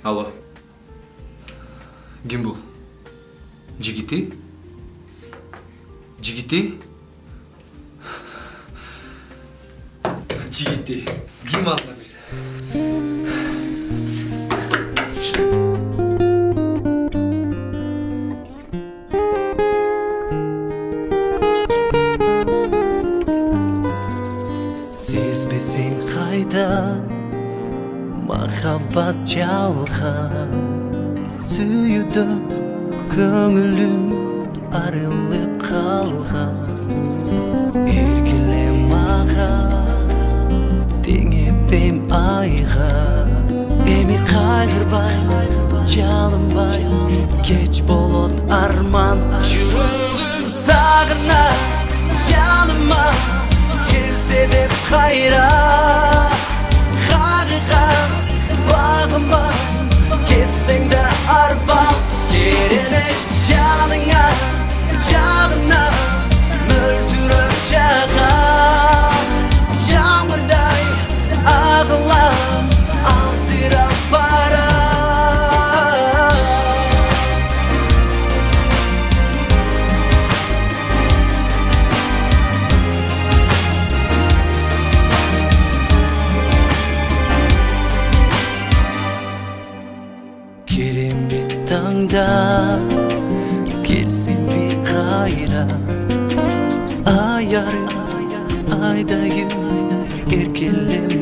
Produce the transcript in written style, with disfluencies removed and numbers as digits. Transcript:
Алло. Ким бул? Жигити? Жигити? Жигити. Ким аны бир? Сезбесең қайда махаббат жалған сүйді көңілім арылып қалған еркеле маған теңеппейм айға эми кайгырбай жалынбай кеч болот арман жүрөгүм сагынат жаныма келсе деп кайра хагыгат багыма кетсең да арбап керемет жаныңа жагына мөлдүрөп жагам жамырдай агылам алсырап барам керемет таңда келсем bir кайра аярым айдайым эркелем